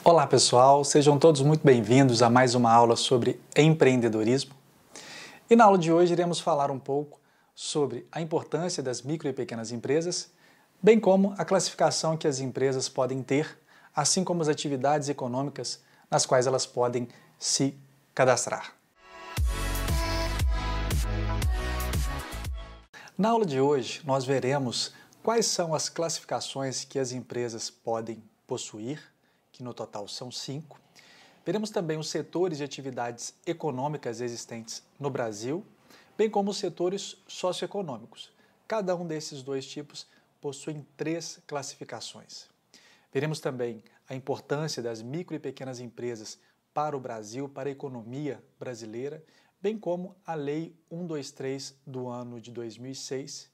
Olá pessoal, sejam todos muito bem-vindos a mais uma aula sobre empreendedorismo. E na aula de hoje iremos falar um pouco sobre a importância das micro e pequenas empresas, bem como a classificação que as empresas podem ter, assim como as atividades econômicas nas quais elas podem se cadastrar. Na aula de hoje nós veremos quais são as classificações que as empresas podem possuir, que no total são 5. Veremos também os setores de atividades econômicas existentes no Brasil, bem como os setores socioeconômicos. Cada um desses dois tipos possuem 3 classificações. Veremos também a importância das micro e pequenas empresas para o Brasil, para a economia brasileira, bem como a Lei 123 do ano de 2006,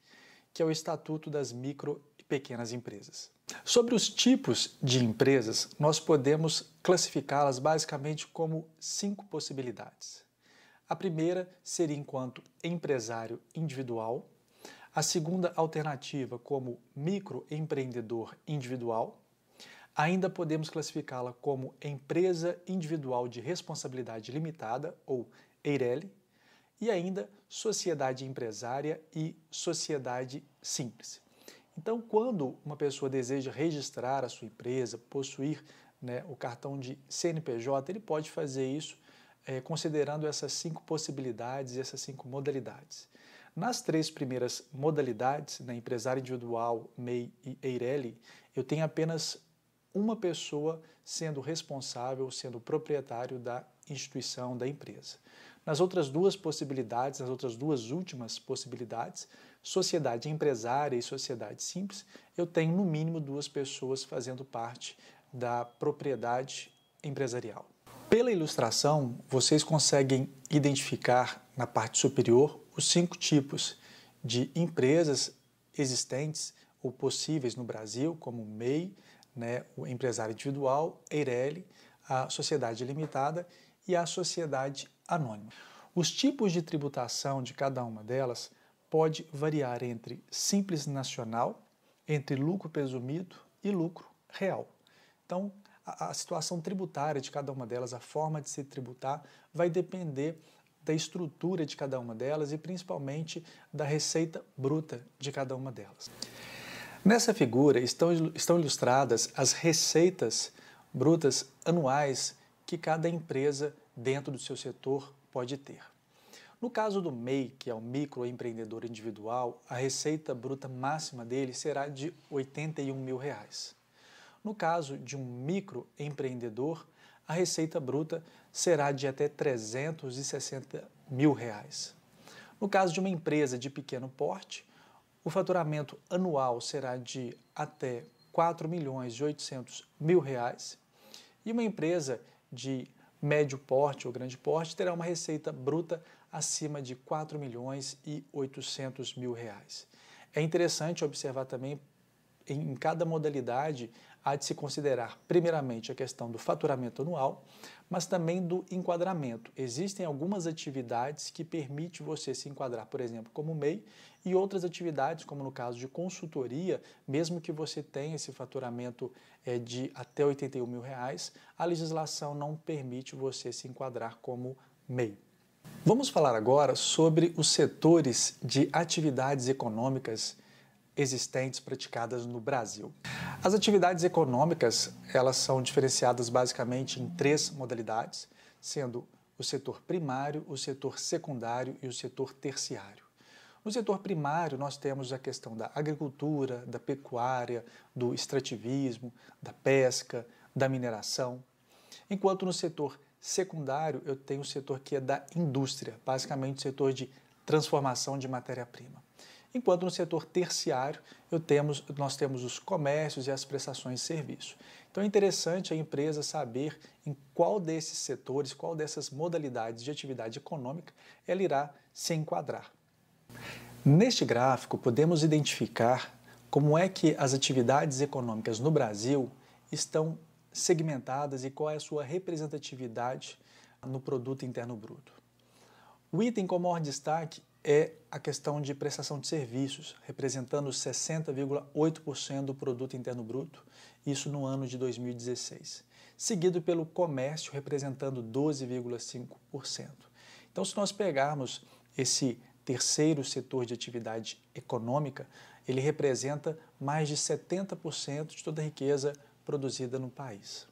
que é o Estatuto das Micro e Pequenas Empresas. Sobre os tipos de empresas, nós podemos classificá-las basicamente como 5 possibilidades. A primeira seria enquanto empresário individual, a segunda alternativa como microempreendedor individual, ainda podemos classificá-la como empresa individual de responsabilidade limitada, ou EIRELI, e ainda sociedade empresária e sociedade simples. Então, quando uma pessoa deseja registrar a sua empresa, possuir o cartão de CNPJ, ele pode fazer isso considerando essas 5 possibilidades e essas 5 modalidades. Nas 3 primeiras modalidades, empresário individual, MEI e EIRELI, eu tenho apenas uma pessoa sendo responsável, sendo proprietário da instituição, da empresa. Nas outras 2 possibilidades, nas outras 2 últimas possibilidades, sociedade empresária e sociedade simples, eu tenho no mínimo 2 pessoas fazendo parte da propriedade empresarial. Pela ilustração, vocês conseguem identificar na parte superior os 5 tipos de empresas existentes ou possíveis no Brasil, como o MEI, o empresário individual, EIRELI, a sociedade limitada e a sociedade anônima. Os tipos de tributação de cada uma delas pode variar entre simples nacional, entre lucro presumido e lucro real. Então, a situação tributária de cada uma delas, a forma de se tributar, vai depender da estrutura de cada uma delas e principalmente da receita bruta de cada uma delas. Nessa figura estão ilustradas as receitas brutas anuais que cada empresa dentro do seu setor pode ter. No caso do MEI, que é o microempreendedor individual, a receita bruta máxima dele será de R$ 81 mil. No caso de um microempreendedor, a receita bruta será de até R$ 360 mil. No caso de uma empresa de pequeno porte, o faturamento anual será de até R$ 4.800.000 e uma empresa de médio porte ou grande porte terá uma receita bruta acima de R$ 4.800.000. É interessante observar também em cada modalidade há de se considerar primeiramente a questão do faturamento anual, mas também do enquadramento. Existem algumas atividades que permitem você se enquadrar, por exemplo, como MEI, e outras atividades, como no caso de consultoria, mesmo que você tenha esse faturamento de até R$ 81 mil, a legislação não permite você se enquadrar como MEI. Vamos falar agora sobre os setores de atividades econômicas existentes praticadas no Brasil. As atividades econômicas, elas são diferenciadas basicamente em 3 modalidades, sendo o setor primário, o setor secundário e o setor terciário. No setor primário, nós temos a questão da agricultura, da pecuária, do extrativismo, da pesca, da mineração. Enquanto no setor secundário, eu tenho o setor que é da indústria, basicamente o setor de transformação de matéria-prima. Enquanto no setor terciário, nós temos os comércios e as prestações de serviço. Então é interessante a empresa saber em qual desses setores, qual dessas modalidades de atividade econômica ela irá se enquadrar. Neste gráfico, podemos identificar como é que as atividades econômicas no Brasil estão segmentadas e qual é a sua representatividade no Produto Interno Bruto. O item com maior destaque é a questão de prestação de serviços, representando 60,8% do produto interno bruto, isso no ano de 2016, seguido pelo comércio, representando 12,5%. Então, se nós pegarmos esse terceiro setor de atividade econômica, ele representa mais de 70% de toda a riqueza produzida no país.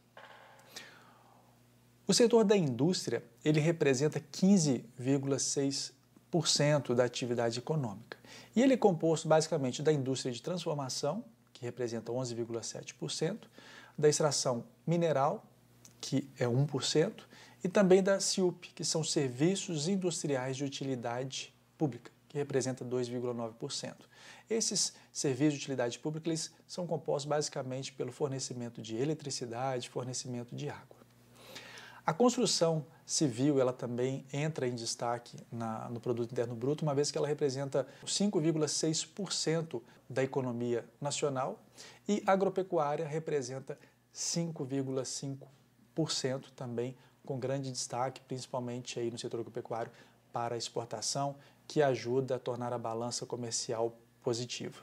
O setor da indústria, ele representa 15,6% da atividade econômica. E ele é composto basicamente da indústria de transformação, que representa 11,7%, da extração mineral, que é 1%, e também da SIUP, que são serviços industriais de utilidade pública, que representa 2,9%. Esses serviços de utilidade pública eles são compostos basicamente pelo fornecimento de eletricidade, fornecimento de água. A construção civil ela também entra em destaque no Produto Interno Bruto, uma vez que ela representa 5,6% da economia nacional e a agropecuária representa 5,5% também, com grande destaque, principalmente aí no setor agropecuário, para a exportação, que ajuda a tornar a balança comercial positiva.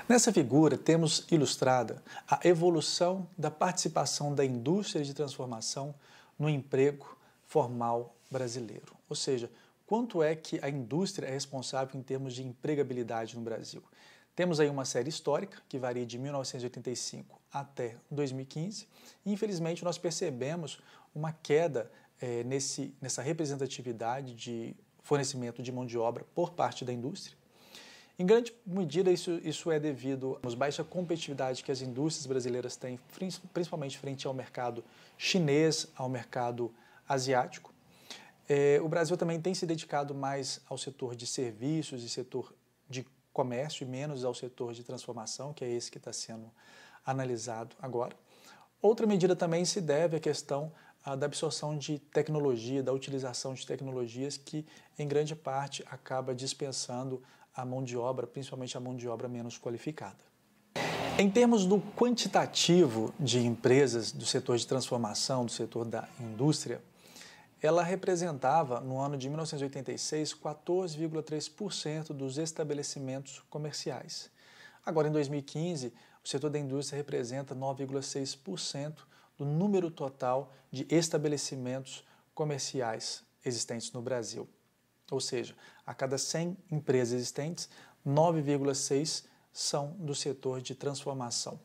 Nessa figura, temos ilustrada a evolução da participação da indústria de transformação no emprego formal brasileiro. Ou seja, quanto é que a indústria é responsável em termos de empregabilidade no Brasil? Temos aí uma série histórica que varia de 1985 até 2015 e, infelizmente, nós percebemos uma queda nessa representatividade de fornecimento de mão de obra por parte da indústria. Em grande medida, isso é devido à baixa competitividade que as indústrias brasileiras têm, principalmente frente ao mercado chinês, ao mercado asiático. O Brasil também tem se dedicado mais ao setor de serviços e setor de comércio e menos ao setor de transformação, que é esse que está sendo analisado agora. Outra medida também se deve à questão da absorção de tecnologia, da utilização de tecnologias que, em grande parte, acaba dispensando a mão de obra, principalmente a mão de obra menos qualificada. Em termos do quantitativo de empresas do setor de transformação, do setor da indústria, ela representava, no ano de 1986, 14,3% dos estabelecimentos comerciais. Agora, em 2015, o setor da indústria representa 9,6% do número total de estabelecimentos comerciais existentes no Brasil. Ou seja, a cada 100 empresas existentes, 9,6 são do setor de transformação.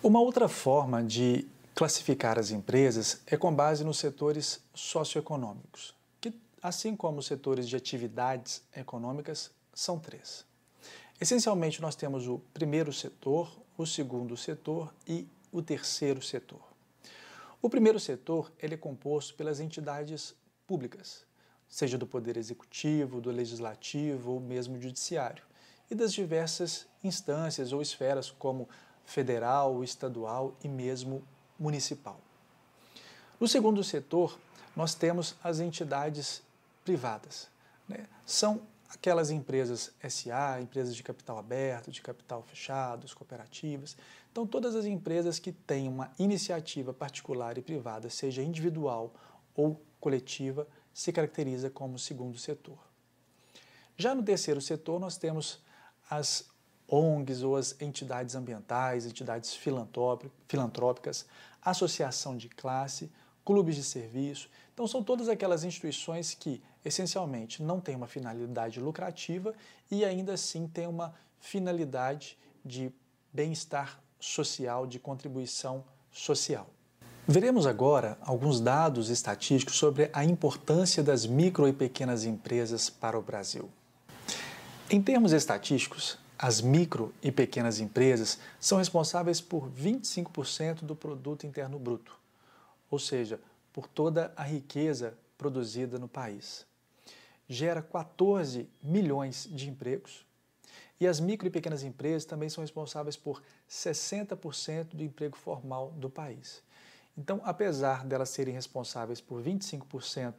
Uma outra forma de classificar as empresas é com base nos setores socioeconômicos, que, assim como os setores de atividades econômicas, são 3. Essencialmente, nós temos o primeiro setor, o segundo setor e o terceiro setor. O primeiro setor ele é composto pelas entidades públicas, seja do Poder Executivo, do Legislativo ou mesmo judiciário, e das diversas instâncias ou esferas como federal, estadual e mesmo municipal. No segundo setor, nós temos as entidades privadas, São aquelas empresas SA, empresas de capital aberto, de capital fechado, as cooperativas. Então, todas as empresas que têm uma iniciativa particular e privada, seja individual ou coletiva, se caracteriza como segundo setor. Já no terceiro setor, nós temos as ONGs ou as entidades ambientais, entidades filantrópicas, associação de classe, clubes de serviço. Então, são todas aquelas instituições que, essencialmente, não têm uma finalidade lucrativa e, ainda assim, têm uma finalidade de bem-estar social, de contribuição social. Veremos agora alguns dados estatísticos sobre a importância das micro e pequenas empresas para o Brasil. Em termos estatísticos, as micro e pequenas empresas são responsáveis por 25% do produto interno bruto, ou seja, por toda a riqueza produzida no país. Gera 14 milhões de empregos e as micro e pequenas empresas também são responsáveis por 60% do emprego formal do país. Então, apesar delas serem responsáveis por 25%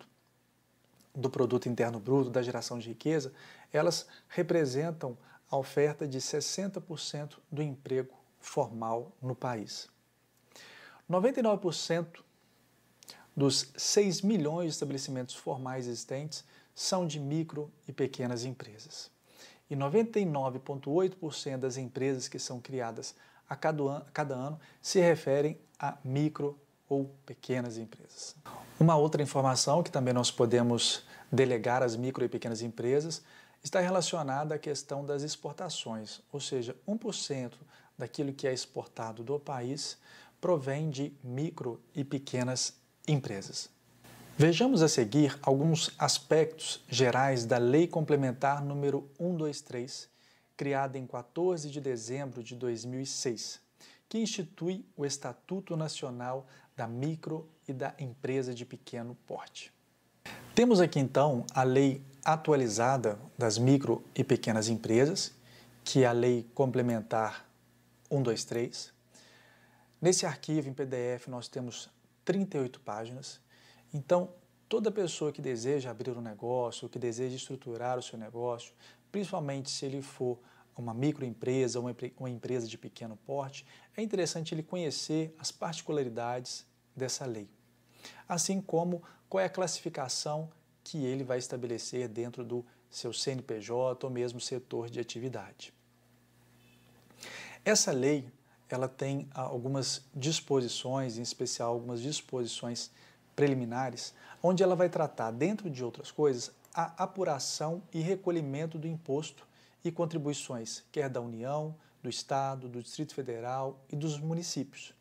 do produto interno bruto, da geração de riqueza, elas representam a oferta de 60% do emprego formal no país. 99% dos 6 milhões de estabelecimentos formais existentes são de micro e pequenas empresas. E 99,8% das empresas que são criadas a cada ano se referem a micro ou pequenas empresas. Uma outra informação que também nós podemos delegar às micro e pequenas empresas está relacionada à questão das exportações, ou seja, 1% daquilo que é exportado do país provém de micro e pequenas empresas. Vejamos a seguir alguns aspectos gerais da Lei Complementar número 123, criada em 14 de dezembro de 2006, que institui o Estatuto Nacional da Micro e da Empresa de Pequeno Porte. Temos aqui então a Lei atualizada das micro e pequenas empresas, que é a Lei Complementar 123. Nesse arquivo em PDF nós temos 38 páginas. Então, toda pessoa que deseja abrir um negócio, que deseja estruturar o seu negócio, principalmente se ele for uma microempresa ou uma empresa de pequeno porte, é interessante ele conhecer as particularidades dessa lei, assim como qual é a classificação que ele vai estabelecer dentro do seu CNPJ ou mesmo setor de atividade. Essa lei, ela tem algumas disposições, em especial algumas disposições preliminares, onde ela vai tratar, dentro de outras coisas, a apuração e recolhimento do imposto e contribuições, quer da União, do Estado, do Distrito Federal e dos municípios,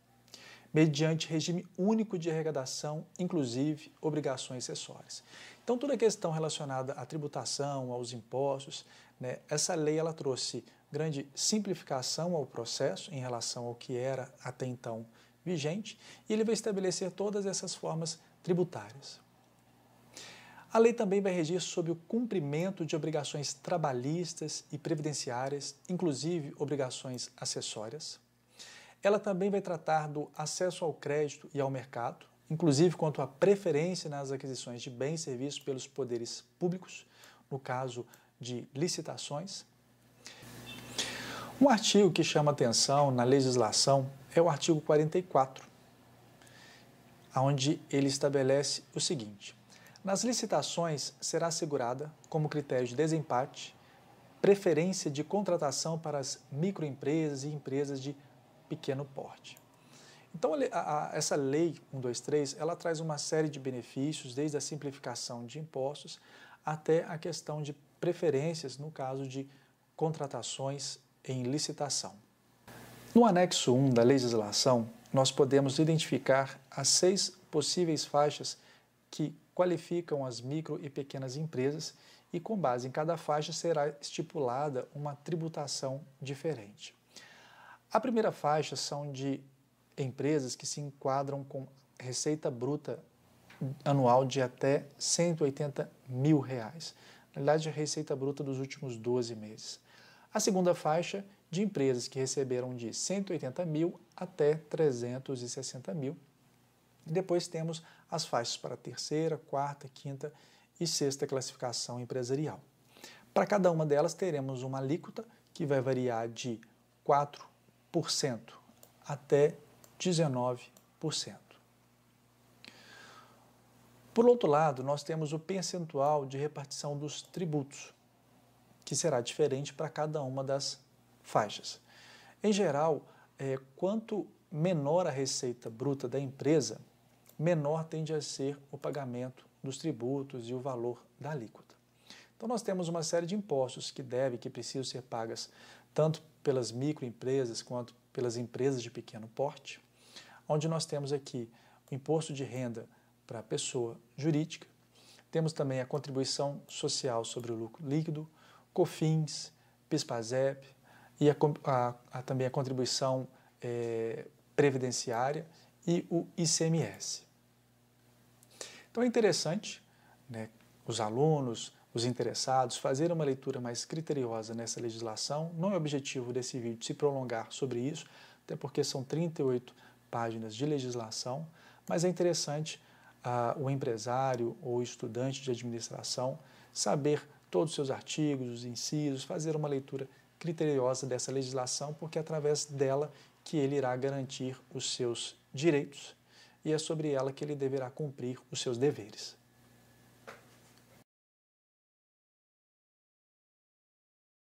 mediante regime único de arrecadação, inclusive obrigações acessórias. Então, toda a questão relacionada à tributação, aos impostos, essa lei ela trouxe grande simplificação ao processo em relação ao que era até então vigente, e ele vai estabelecer todas essas formas tributárias. A lei também vai regir sobre o cumprimento de obrigações trabalhistas e previdenciárias, inclusive obrigações acessórias. Ela também vai tratar do acesso ao crédito e ao mercado, inclusive quanto à preferência nas aquisições de bens e serviços pelos poderes públicos, no caso de licitações. Um artigo que chama atenção na legislação é o artigo 44, onde ele estabelece o seguinte: nas licitações será assegurada, como critério de desempate, preferência de contratação para as microempresas e empresas de pequeno porte. Então, essa lei 123, ela traz uma série de benefícios, desde a simplificação de impostos até a questão de preferências no caso de contratações em licitação. No anexo 1 da legislação, nós podemos identificar as 6 possíveis faixas que qualificam as micro e pequenas empresas e, com base em cada faixa, será estipulada uma tributação diferente. A primeira faixa são de empresas que se enquadram com receita bruta anual de até R$ 180 mil. Na realidade, a receita bruta dos últimos 12 meses. A segunda faixa de empresas que receberam de 180 mil até 360 mil. Depois temos as faixas para a terceira, quarta, quinta e sexta classificação empresarial. Para cada uma delas teremos uma alíquota que vai variar de 4% até 19%. Por outro lado, nós temos o percentual de repartição dos tributos, que será diferente para cada uma das faixas. Em geral, quanto menor a receita bruta da empresa, menor tende a ser o pagamento dos tributos e o valor da alíquota. Então, nós temos uma série de impostos que precisam ser pagas tanto pelas microempresas quanto pelas empresas de pequeno porte, onde nós temos aqui o imposto de renda para a pessoa jurídica, temos também a contribuição social sobre o lucro líquido, COFINS, PIS/PASEP e também a contribuição previdenciária e o ICMS. Então é interessante, os alunos, os interessados, fazerem uma leitura mais criteriosa nessa legislação. Não é objetivo desse vídeo se prolongar sobre isso, até porque são 38 páginas de legislação, mas é interessante o empresário ou o estudante de administração saber todos os seus artigos, os incisos, fazer uma leitura criteriosa dessa legislação, porque é através dela que ele irá garantir os seus direitos e é sobre ela que ele deverá cumprir os seus deveres.